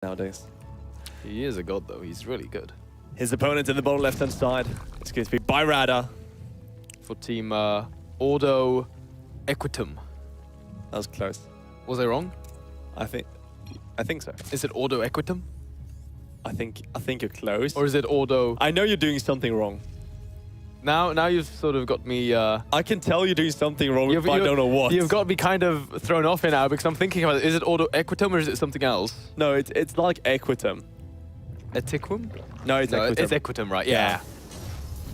nowadays. He is a god, though. He's really good. His opponent in the bottom left-hand side. It's going to be ByRada. For team Ordo Equitum. That was close. Was I wrong? I think so. Is it Ordo Equitum? I think you're close. Or is it Ordo... I know you're doing something wrong. Now you've sort of got me... I can tell you're doing something wrong, but I don't know what. You've got me kind of thrown off here now because I'm thinking about it. Is it Ordo Equitum or is it something else? No, it's like Equitum. Etiquum? No, it's Equitum. It's Equitum, right? Yeah.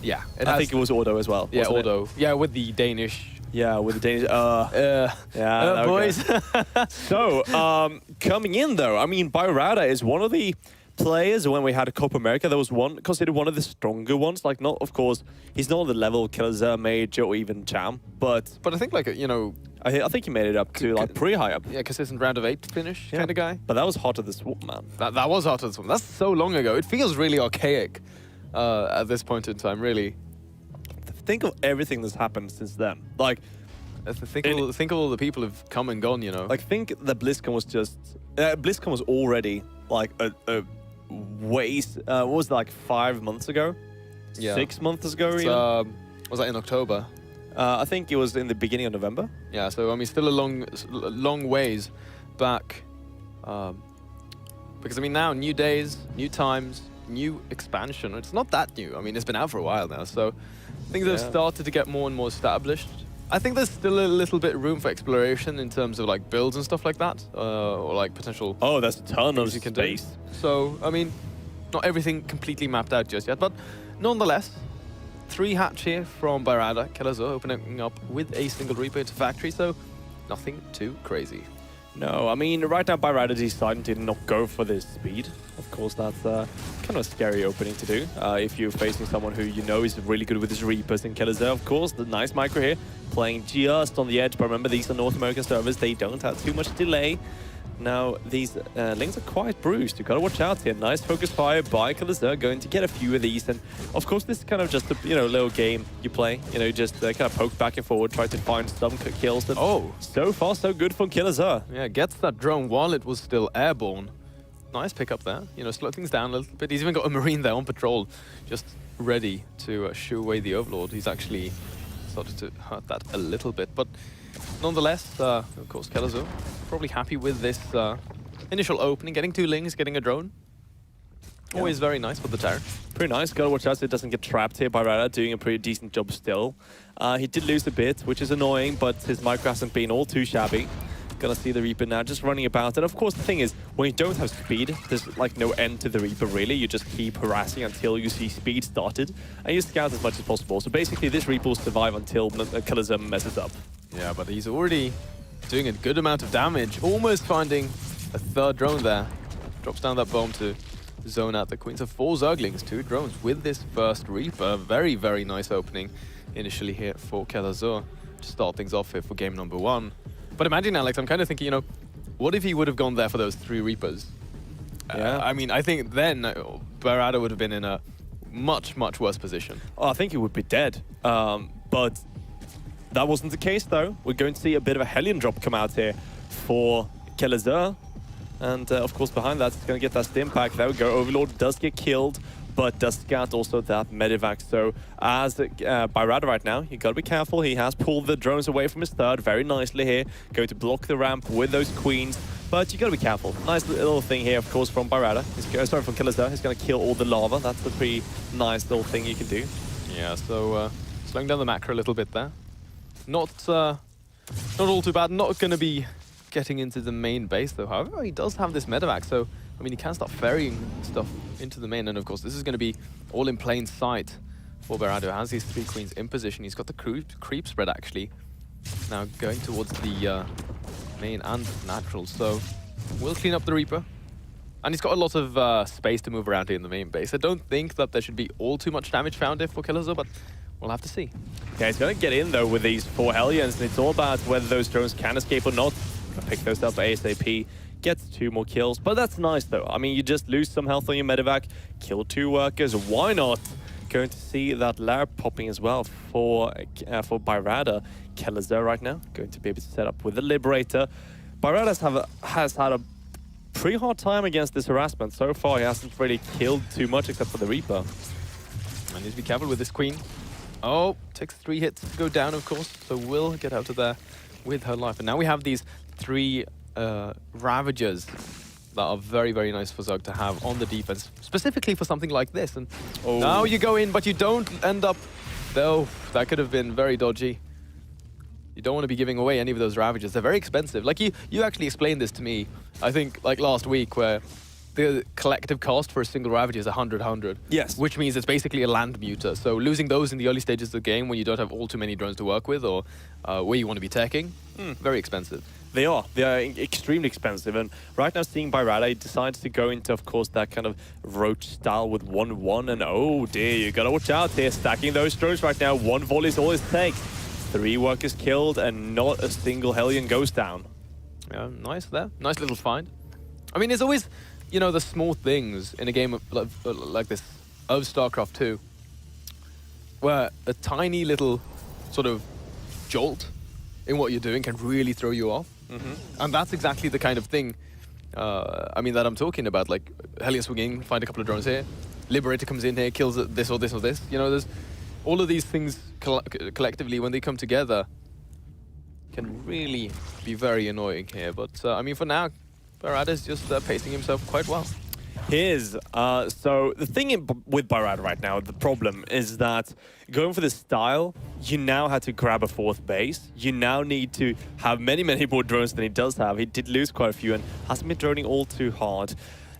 Yeah. I think it was Ordo as well. Yeah, Ordo. Yeah, with the Danish... Yeah, with the Danish... yeah, boys. So, coming in though, I mean, ByRada is one of the players when we had a Copa America. There was considered one of the stronger ones. Like, not, of course, he's not on the level of TvZ, Mage, or even Cham, but I think, like, you know... I think he made it up to, like, pretty high up. Yeah, consistent round of 8 finish kind of guy. But that was hot at the swap, man. That was hot at the swap. That's so long ago. It feels really archaic at this point in time, really. Think of everything that's happened since then. Like, think of all the people who've come and gone, you know. Like, think that BlizzCon was just... BlizzCon was already, like, a waste... what was it, like, 5 months ago? Yeah. 6 months ago, even? Was that in October? I think it was in the beginning of November. Yeah, so, I mean, still a long ways back. Because, I mean, now, new days, new times, new expansion. It's not that new. I mean, it's been out for a while now, so... Things have started to get more and more established. I think there's still a little bit room for exploration in terms of like builds and stuff like that, or like potential. Oh, there's a ton of space. So I mean, not everything completely mapped out just yet, but nonetheless, 3 hatch here from ByRada, TvZ opening up with a single Reaper into factory, so nothing too crazy. No, I mean, right now ByRada deciding to not go for this speed. Of course, that's kind of a scary opening to do. If you're facing someone who you know is really good with his Reapers in TvZ, of course, the nice micro here, playing just on the edge. But remember, these are North American servers. They don't have too much delay. Now, these links are quite bruised. You've got to watch out here. Nice focus fire by TvZ, going to get a few of these. And, of course, this is kind of just a little game you play. You know, just kind of poke back and forward, try to find some kills. And so far, so good from TvZ. Yeah, gets that drone while it was still airborne. Nice pickup there. You know, slow things down a little bit. He's even got a Marine there on patrol, just ready to shoo away the Overlord. He's actually started to hurt that a little bit. But nonetheless, of course, TvZ probably happy with this initial opening, getting 2 lings, getting a drone. Always very nice for the Terran. Pretty nice. Gotta watch out so it doesn't get trapped here. ByRada doing a pretty decent job still. He did lose a bit, which is annoying, but his micro hasn't been all too shabby. Gonna see the Reaper now just running about. And of course, the thing is, when you don't have speed, there's like no end to the Reaper, really. You just keep harassing until you see speed started, and you scout as much as possible. So basically, this Reaper will survive until TvZ messes up. Yeah, but he's already doing a good amount of damage. Almost finding a 3rd drone there. Drops down that bomb to zone out the Queen. So 4 Zerglings, 2 drones with this first Reaper. Very, very nice opening initially here for TvZ to start things off here for game number 1. But imagine, Alex, I'm kind of thinking, you know, what if he would have gone there for those 3 Reapers? Yeah. I mean, I think then ByRada would have been in a much, much worse position. Oh, I think he would be dead. But that wasn't the case, though. We're going to see a bit of a Hellion drop come out here for TvZ. And, of course, behind that, it's going to get that stim pack. There we go. Overlord does get killed, but does scout also that Medivac. So as ByRada right now, you got to be careful. He has pulled the drones away from his 3rd very nicely here. Going to block the ramp with those Queens. But you got to be careful. Nice little thing here, of course, from ByRada. Sorry, from TvZ. He's going to kill all the lava. That's a pretty nice little thing you can do. Yeah, so slowing down the macro a little bit there. Not all too bad. Not going to be getting into the main base, though. However, he does have this Medivac, so I mean, he can start ferrying stuff into the main, and of course, this is going to be all in plain sight for ByRada, who has these 3 Queens in position. He's got the creep spread, actually, now going towards the main and natural, so we'll clean up the Reaper. And he's got a lot of space to move around here in the main base. I don't think that there should be all too much damage found here for TvZ, but we'll have to see. Yeah, he's going to get in, though, with these 4 Hellions, and it's all about whether those drones can escape or not. Pick those up ASAP. Gets 2 more kills, but that's nice though. I mean, you just lose some health on your Medivac, kill 2 workers, why not? Going to see that lair popping as well for ByRada. TvZ right now, going to be able to set up with the Liberator. ByRada has had a pretty hard time against this harassment. So far, he hasn't really killed too much except for the Reaper. I need to be careful with this Queen. Oh, takes 3 hits to go down, of course, so will get out of there with her life. And now we have these 3 Ravagers that are very, very nice for Zug to have on the defense, specifically for something like this. And now you go in, but you don't end up... Though, that could have been very dodgy. You don't want to be giving away any of those Ravagers. They're very expensive. Like, you actually explained this to me, I think, like last week, where the collective cost for a single Ravager is 100. Yes. Which means it's basically a land muter. So losing those in the early stages of the game when you don't have all too many drones to work with or where you want to be teching, very expensive. They are extremely expensive. And right now, seeing ByRada, he decides to go into, of course, that kind of roach style with 1-1. And oh dear, you gotta watch out here. Stacking those drones right now. 1 volley is all it takes. 3 workers killed and not a single Hellion goes down. Yeah, nice there. Nice little find. I mean, there's always, you know, the small things in a game like this of StarCraft 2 where a tiny little sort of jolt in what you're doing can really throw you off. And that's exactly the kind of thing, I mean, that I'm talking about. Like, Hellion swinging, find a couple of drones here. Liberator comes in here, kills this or this or this. You know, there's all of these things collectively, when they come together, can really be very annoying here. But, I mean, for now, ByRada is just pacing himself quite well. So the thing with ByRada right now, the problem is that going for this style, you now had to grab a 4th base. You now need to have many more drones than he does have. He did lose quite a few and hasn't been droning all too hard.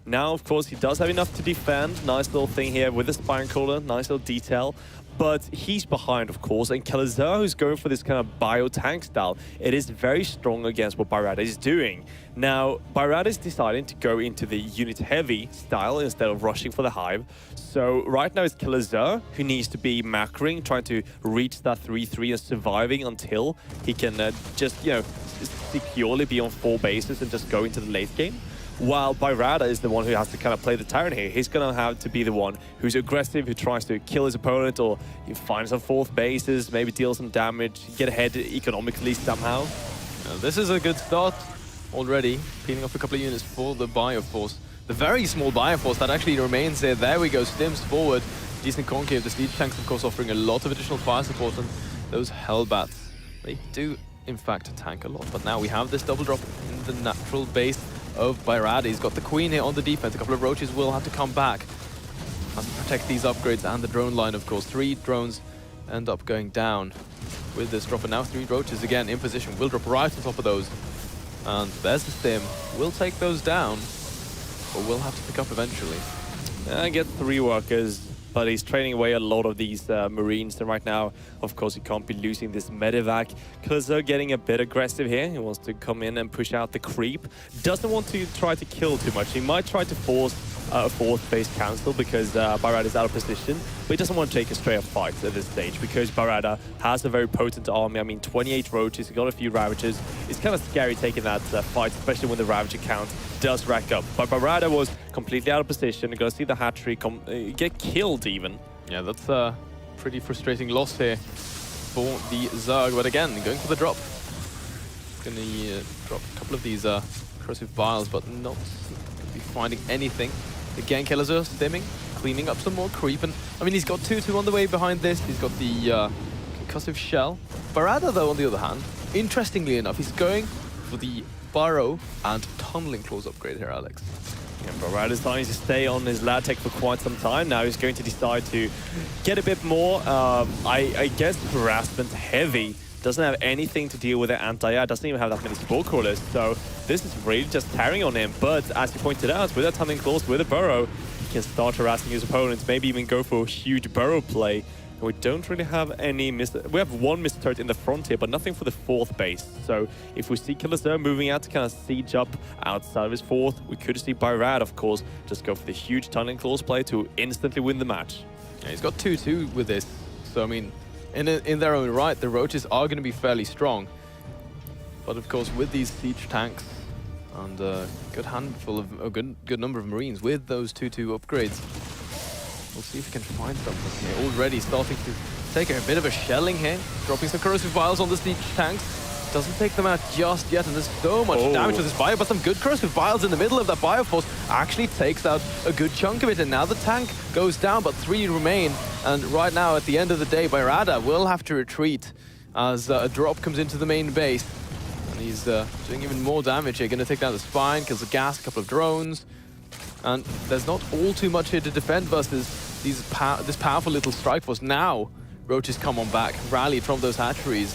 Now, of course, he does have enough to defend. Nice little thing here with the Spine Crawler, nice little detail. But he's behind, of course, and KaiLaZar, who's going for this kind of bio-tank style, it is very strong against what ByRada is doing. Now, ByRada is deciding to go into the unit-heavy style instead of rushing for the Hive. So right now it's KaiLaZar who needs to be macroing, trying to reach that 3-3 and surviving until he can just, you know, securely be on 4 bases and just go into the late game. While ByRada is the one who has to kind of play the tyrant here. He's going to have to be the one who's aggressive, who tries to kill his opponent, or he finds some 4th bases, maybe deal some damage, get ahead economically somehow. This is a good start already, peeling off a couple of units for the Bioforce. The very small Bioforce that actually remains there. There we go, Stims forward. Decent concave. The Siege Tanks, of course, offering a lot of additional fire support, and those Hellbats, they do, in fact, tank a lot. But now we have this double drop in the natural base of ByRada. He's got the Queen here on the defense. A couple of Roaches will have to come back and protect these upgrades and the drone line, of course. 3 drones end up going down with this drop, and now 3 Roaches again in position. Will drop right on top of those. And there's the Stim. We'll take those down, but we'll have to pick up eventually. Get 3 workers, but he's training away a lot of these Marines. And right now, of course, he can't be losing this medevac. KaiLaZar getting a bit aggressive here. He wants to come in and push out the creep. Doesn't want to try to kill too much. He might try to force a 4th base cancel because ByRada is out of position, but he doesn't want to take a straight up fight at this stage because ByRada has a very potent army. I mean, 28 Roaches, he got a few Ravagers. It's kind of scary taking that fight, especially when the Ravager count does rack up. But ByRada was completely out of position. You're going to see the hatchery get killed even. Yeah, that's a pretty frustrating loss here for the Zerg. But again, going for the drop. Going to drop a couple of these corrosive vials, but not going to be finding anything. Again, KaiLaZar stimming, cleaning up some more creep. And I mean, he's got 2-2 on the way behind this. He's got the concussive shell. ByRada, though, on the other hand, interestingly enough, he's going for the burrow and tunneling claws upgrade here, Alex. Yeah, ByRada's starting to stay on his lad tech for quite some time. Now he's going to decide to get a bit more, I guess, harassment heavy. Doesn't have anything to deal with the anti-air, doesn't even have that many spore crawlers, so this is really just tearing on him. But as you pointed out, with that tunneling claws, with a burrow, he can start harassing his opponents, maybe even go for a huge burrow play. And we don't really have any we have 1 missed turret in the front here, but nothing for the 4th base. So if we see KaiLaZar moving out to kind of siege up outside of his 4th, we could see ByRada, of course, just go for the huge tunneling claws play to instantly win the match. Yeah, he's got 2-2 with this, so I mean, in their own right, the Roaches are going to be fairly strong. But of course, with these siege tanks and a good handful of a good number of Marines with those 2-2 upgrades, we'll see if we can find something here. Already starting to take a bit of a shelling here, dropping some corrosive vials on the siege tanks. doesn't take them out just yet, and there's so much damage to this bio, but some good corrosive vials in the middle of that bio force actually takes out a good chunk of it, and now the tank goes down, but 3 remain, and right now, at the end of the day, ByRada will have to retreat as a drop comes into the main base, and he's doing even more damage here, going to take down the spine, kills the gas, a couple of drones, and there's not all too much here to defend versus this powerful little strike force. Now, Roaches come on back, rallied from those hatcheries,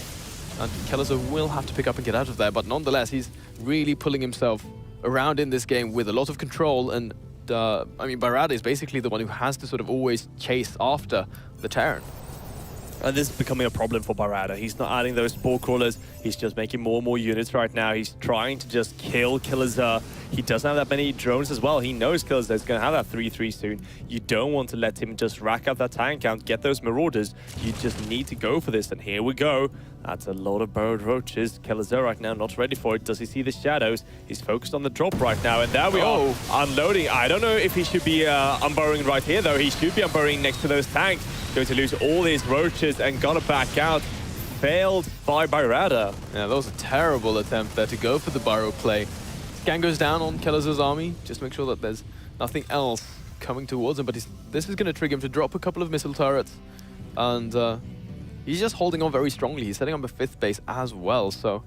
and TvZ will have to pick up and get out of there, but nonetheless, he's really pulling himself around in this game with a lot of control, and I mean, ByRada is basically the one who has to sort of always chase after the Terran. And this is becoming a problem for ByRada. He's not adding those spore crawlers. He's just making more and more units right now. He's trying to just kill TvZ. He doesn't have that many drones as well. He knows TvZ is going to have that 3-3 soon. You don't want to let him just rack up that tank count, get those marauders. You just need to go for this. And here we go. That's a lot of burrowed roaches. TvZ right now not ready for it. Does he see the shadows? He's focused on the drop right now. And there we are, unloading. I don't know if he should be unburrowing right here, though. He should be unburrowing next to those tanks. Going to lose all these roaches and gotta back out. Failed by ByRada. Yeah, that was a terrible attempt there to go for the burrow play. Scan goes down on TvZ's army. Just make sure that there's nothing else coming towards him. But this is going to trigger him to drop a couple of missile turrets. And he's just holding on very strongly. He's setting up a 5th base as well. So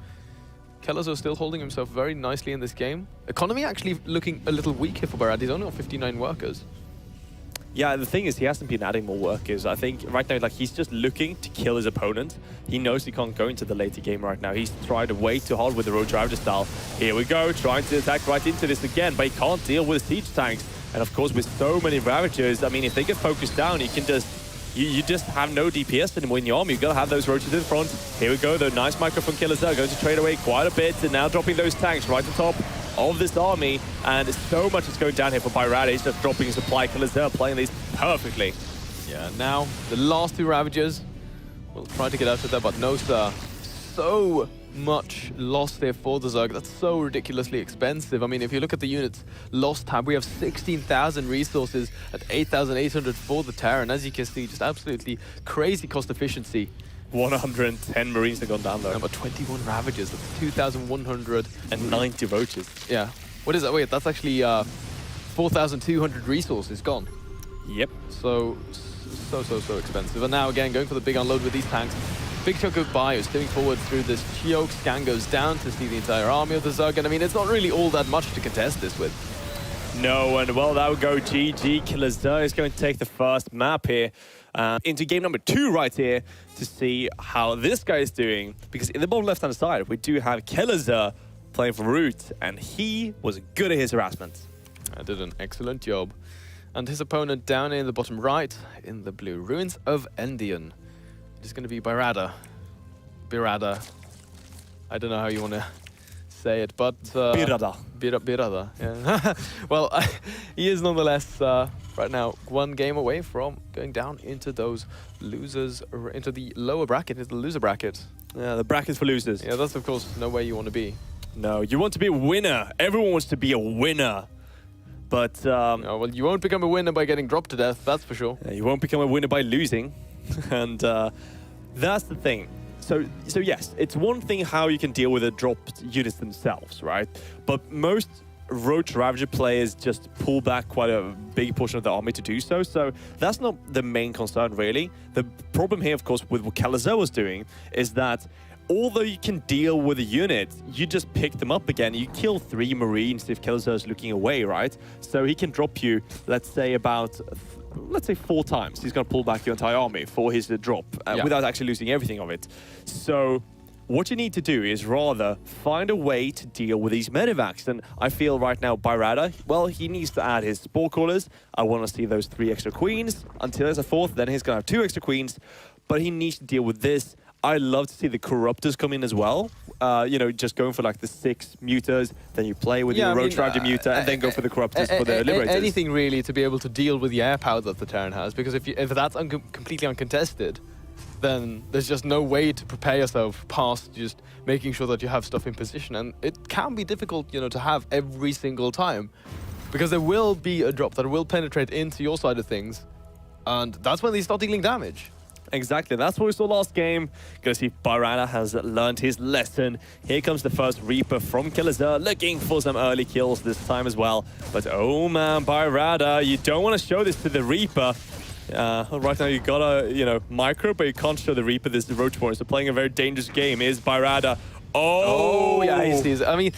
TvZ still holding himself very nicely in this game. Economy actually looking a little weak here for ByRada. He's only on 59 workers. Yeah, the thing is, he hasn't been adding more workers. I think right now, like, he's just looking to kill his opponent. He knows he can't go into the later game right now. He's tried way too hard with the Road Ravager style. Here we go, trying to attack right into this again, but he can't deal with siege tanks. And of course, with so many Ravagers, I mean, if they get focused down, you can just... You just have no DPS anymore in your army. You've got to have those roaches in front. Here we go, though. Nice micro from TvZ. Going to trade away quite a bit. And now dropping those tanks right on top of this army. And so much is going down here for ByRada. He's just dropping supply. TvZ playing these perfectly. Yeah, now the last 2 Ravagers will try to get out of there, but no, sir. So much lost there for the Zerg. That's so ridiculously expensive. I mean, if you look at the units lost tab, we have 16,000 resources at 8,800 for the Terran. As you can see, just absolutely crazy cost efficiency. 110 Marines have gone down, though. But 21 Ravagers, that's 2,190 roaches. Yeah. What is that? Wait, that's actually 4,200 resources gone. Yep. So expensive. And now, again, going for the big unload with these tanks. Big chunk of bio stepping forward through this choke. Scan goes down to see the entire army of the Zerg. And I mean, it's not really all that much to contest this with. No, and well, that would go GG. TvZ is going to take the first map here into game number 2 right here to see how this guy is doing. Because in the bottom left-hand side, we do have TvZ playing for Root, and he was good at his harassment. Did an excellent job. And his opponent down in the bottom right, in the blue, Ruins of Endian. It's going to be ByRada. ByRada. I don't know how you want to say it, but... ByRada. ByRada, yeah. Well, he is nonetheless right now 1 game away from going down into those losers, into the lower bracket, into the loser bracket. Yeah, the bracket's for losers. Yeah, that's of course no way you want to be. No, you want to be a winner. Everyone wants to be a winner. But... no, well, you won't become a winner by getting dropped to death, that's for sure. Yeah, you won't become a winner by losing. And that's the thing. So yes, it's one thing how you can deal with the dropped units themselves, right? But most Roach Ravager players just pull back quite a big portion of the army to do so. So that's not the main concern, really. The problem here, of course, with what TvZ was doing is that although you can deal with a unit, you just pick them up again. You kill 3 Marines if TvZ is looking away, right? So he can drop you, let's say, about... let's say 4 times. He's going to pull back your entire army for his drop without actually losing everything of it. So what you need to do is rather find a way to deal with these medevacs. And I feel right now ByRada, well, he needs to add his spore callers. I want to see those 3 extra queens. Until there's a 4th, then he's going to have 2 extra queens. But he needs to deal with this. I love to see the Corruptors come in as well. You know, just going for like the 6 Muters, then you play with your Roach Ravager Muter, and then go for the Corruptors for the Liberators. Anything really to be able to deal with the air power that the Terran has, because if that's completely uncontested, then there's just no way to prepare yourself past just making sure that you have stuff in position. And it can be difficult, you know, to have every single time, because there will be a drop that will penetrate into your side of things, and that's when they start dealing damage. Exactly, that's what we saw last game. Gonna see if ByRada has learned his lesson. Here comes the first Reaper from TvZ, looking for some early kills this time as well. But oh man, ByRada, you don't want to show this to the Reaper. Right now you got a, micro, but you can't show the Reaper this Roachborn. So playing a very dangerous game is ByRada. Oh, yeah, he sees it. I mean,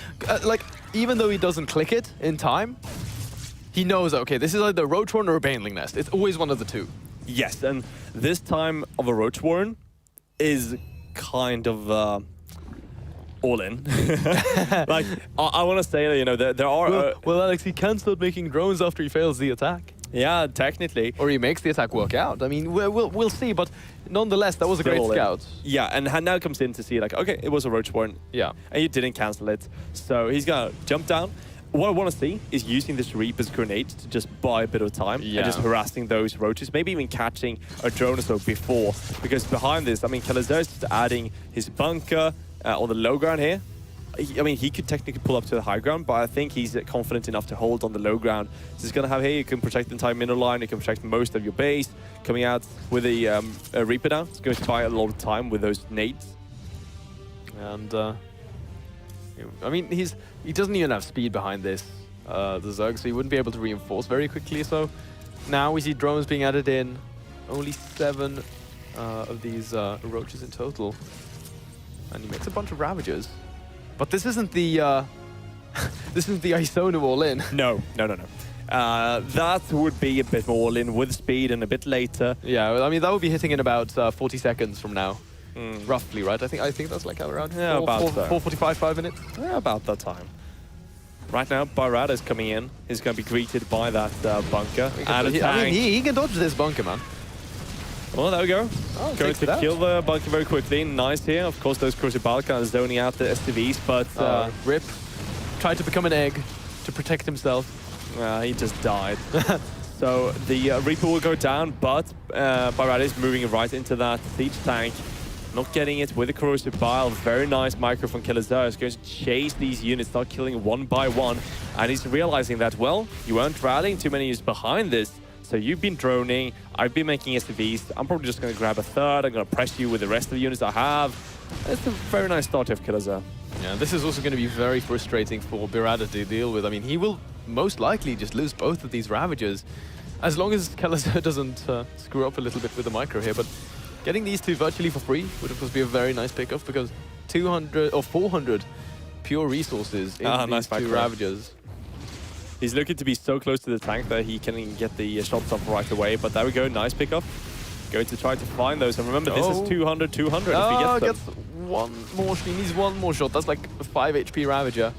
even though he doesn't click it in time, he knows, okay, this is either a Roachborn or a Baneling Nest. It's always one of the two. Yes, and this time of a Roachborn is kind of all in. Like, I want to say that, there are... Well, Alex, he can start making drones after he fails the attack. Yeah, technically. Or he makes the attack work out. I mean, we'll see, but nonetheless, that was a great scout. Yeah, and now comes in to see, like, okay, it was a Roachborn. Yeah. And you didn't cancel it. So he's going to jump down. What I want to see is using this Reaper's grenade to just buy a bit of time and just harassing those roaches, maybe even catching a drone or so before. Because behind this, I mean, TvZ is just adding his bunker on the low ground here. I mean, he could technically pull up to the high ground, but I think he's confident enough to hold on the low ground. So he's going to have here, you can protect the entire middle line, you can protect most of your base. Coming out with a Reaper down, it's going to buy a lot of time with those nades. And, I mean, he doesn't even have speed behind this, the Zerg, so he wouldn't be able to reinforce very quickly. So now we see drones being added in. Only 7 of these roaches in total. And he makes a bunch of Ravagers. But this isn't the this isn't the Isonu all-in. No. That would be a bit more all-in with speed and a bit later. Yeah, I mean, that would be hitting in about 40 seconds from now. Roughly, right? I think that's like around 4:45, 5 minutes. Yeah, about that time. Right now, ByRada is coming in. He's going to be greeted by that bunker. I mean, he can dodge this bunker, man. Well, there we go. Oh, going to kill the bunker very quickly. Nice here. Of course, those Crucible kind of zoning out the SCVs, but... Rip tried to become an egg to protect himself. He just died. So the Reaper will go down, but ByRada is moving right into that siege tank. Not getting it with the corrosive bile. Very nice micro from TvZ. He's going to chase these units, start killing one by one. And he's realizing that, well, you weren't rallying too many units behind this. So you've been droning, I've been making SCVs. I'm probably just going to grab a third. I'm going to press you with the rest of the units I have. It's a very nice start of TvZ. Yeah, this is also going to be very frustrating for ByRada to deal with. I mean, he will most likely just lose both of these Ravagers, as long as TvZ doesn't screw up a little bit with the micro here. But getting these two virtually for free would of course be a very nice pickup, because 200 or 400 pure resources in these two Ravagers. He's looking to be so close to the tank that he can get the shots off right away. But there we go, nice pickup. Going to try to find those. And remember, this is 200, 200 if he gets them. One more, he needs one more shot. That's like a 5 HP Ravager.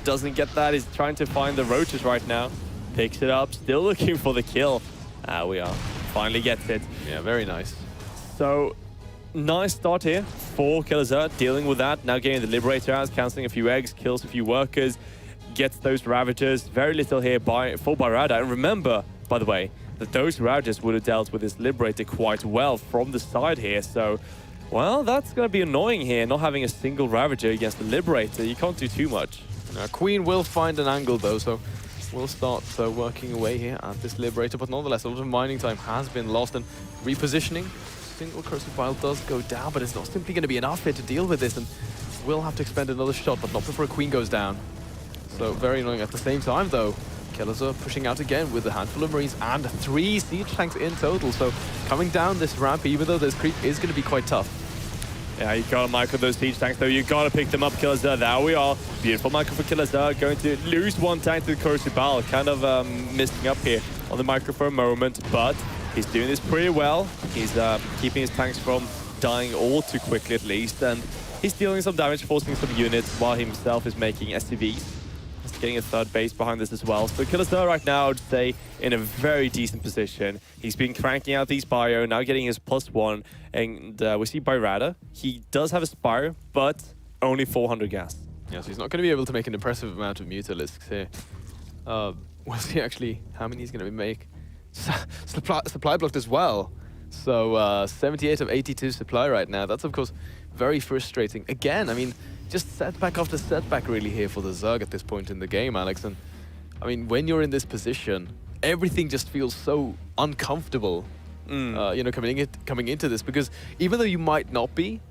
Doesn't get that. He's trying to find the roaches right now. Picks it up, still looking for the kill. We are. Finally gets it. Yeah, very nice. So, nice start here for TvZ, dealing with that. Now getting the Liberator out, cancelling a few eggs, kills a few workers, gets those Ravagers. Very little here for ByRada. And remember, by the way, that those Ravagers would have dealt with this Liberator quite well from the side here. So, well, that's going to be annoying here, not having a single Ravager against the Liberator. You can't do too much. Now, Queen will find an angle, though, so we'll start working away here at this Liberator. But nonetheless, a lot of mining time has been lost, and repositioning. Single Corrosive Bile does go down, but it's not simply going to be enough here to deal with this, and we'll have to expend another shot, but not before a Queen goes down. So very annoying. At the same time, though, Killers are pushing out again with a handful of Marines and 3 siege tanks in total. So coming down this ramp, even though this creep is going to be quite tough. Yeah, you got to micro those siege tanks, though. You got to pick them up, TvZ. There we are. Beautiful micro for TvZ. Going to lose one tank to the Corrosive Bile. Kind of missing up here on the micro for a moment, but he's doing this pretty well. He's keeping his tanks from dying all too quickly, at least. And he's dealing some damage, forcing some units, while himself is making SCVs. He's getting a third base behind this as well. So TvZ right now, I would say, in a very decent position. He's been cranking out these bio, now getting his +1. And we see ByRada. He does have a Spire, but only 400 gas. Yeah, so he's not going to be able to make an impressive amount of Mutalisks here. We'll see actually how many he's going to make. Supply blocked as well. So 78 of 82 supply right now. That's, of course, very frustrating. Again, I mean, just setback after setback really here for the Zerg at this point in the game, Alex. And I mean, when you're in this position, everything just feels so uncomfortable, you know, coming into this, because even though you might not be,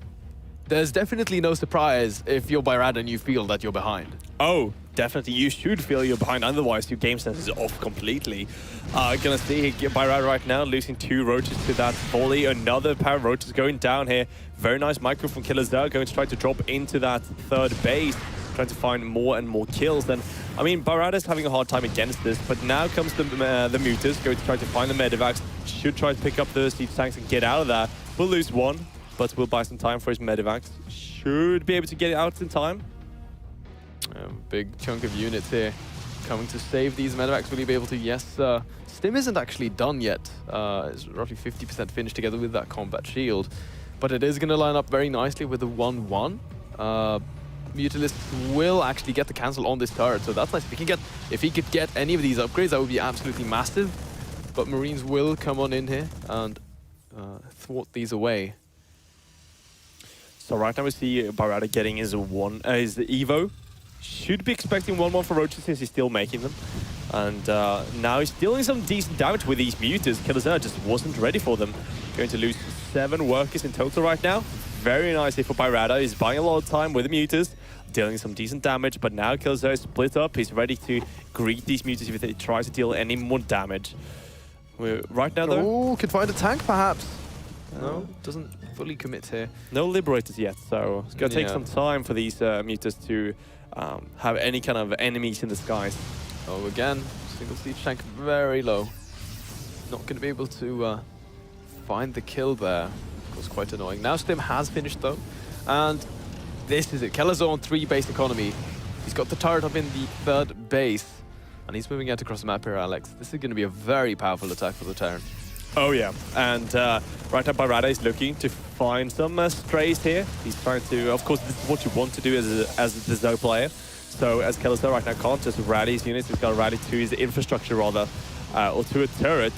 there's definitely no surprise if you're ByRada and you feel that you're behind. Oh, definitely. You should feel you're behind, otherwise your game sense is off completely. Gonna see ByRada right now losing 2 roaches to that volley. Another pair of roaches going down here. Very nice micro from TvZ, going to try to drop into that 3rd base, trying to find more and more kills. And I mean, ByRada is having a hard time against this, but now comes the Mutas, going to try to find the Medivacs. Should try to pick up the siege tanks and get out of that. Will lose 1, but will buy some time for his Medivacs. Should be able to get it out in time. Big chunk of units here coming to save these Medivacs. Will he be able to? Yes, Stim isn't actually done yet. It's roughly 50% finished together with that combat shield. But it is going to line up very nicely with the 1-1. Mutalist will actually get the cancel on this turret, so that's nice. If he could get any of these upgrades, that would be absolutely massive. But Marines will come on in here and thwart these away. So right now we see ByRada getting his Evo. Should be expecting 1-1 for roaches since he's still making them. And now he's dealing some decent damage with these Mutas. TvZ just wasn't ready for them. Going to lose 7 workers in total right now. Very nicely for ByRada. He's buying a lot of time with the Mutas, dealing some decent damage, but now TvZ is split up. He's ready to greet these Mutas if they try to deal any more damage. Right now, though... Oh, could find a tank, perhaps. No, doesn't fully commit here. No Liberators yet, so it's going to take some time for these Mutas to have any kind of enemies in the skies. Oh, again, single siege tank very low. Not going to be able to find the kill there. It was quite annoying. Now Stim has finished though, and this is it. TvZ on 3 base economy. He's got the turret up in the 3rd base, and he's moving out across the map here, Alex. This is going to be a very powerful attack for the Terran. Oh yeah, and right now ByRada is looking to find some strays here. He's trying to, of course, this is what you want to do as a DHO player. So as TvZ right now can't just rally his units, he's got to rally to his infrastructure rather, or to a turret.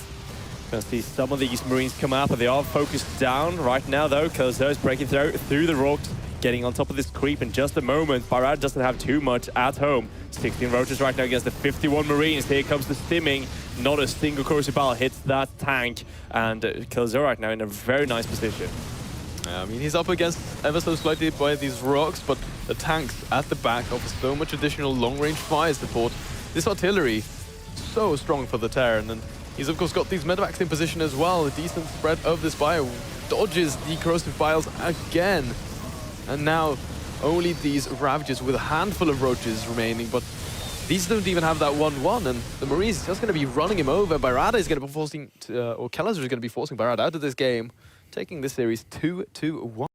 Gonna see some of these Marines come up, but they are focused down right now though. TvZ is breaking through the rocks, getting on top of this creep in just a moment. ByRada doesn't have too much at home. 16 roaches right now against the 51 Marines. Here comes the stimming. Not a single corrosive ball hits that tank. And TvZ right now in a very nice position. I mean, he's up against ever so slightly by these rocks, but the tanks at the back offer so much additional long-range fire support. This artillery, so strong for the Terran. And he's of course got these Medivacs in position as well. A decent spread of this fire. Dodges the corrosive biles again. And now only these Ravages with a handful of roaches remaining, but these don't even have that 1-1, and the Marines is just going to be running him over. ByRada is going to be forcing, or TvZ is going to be forcing ByRada out of this game, taking this series 2-1.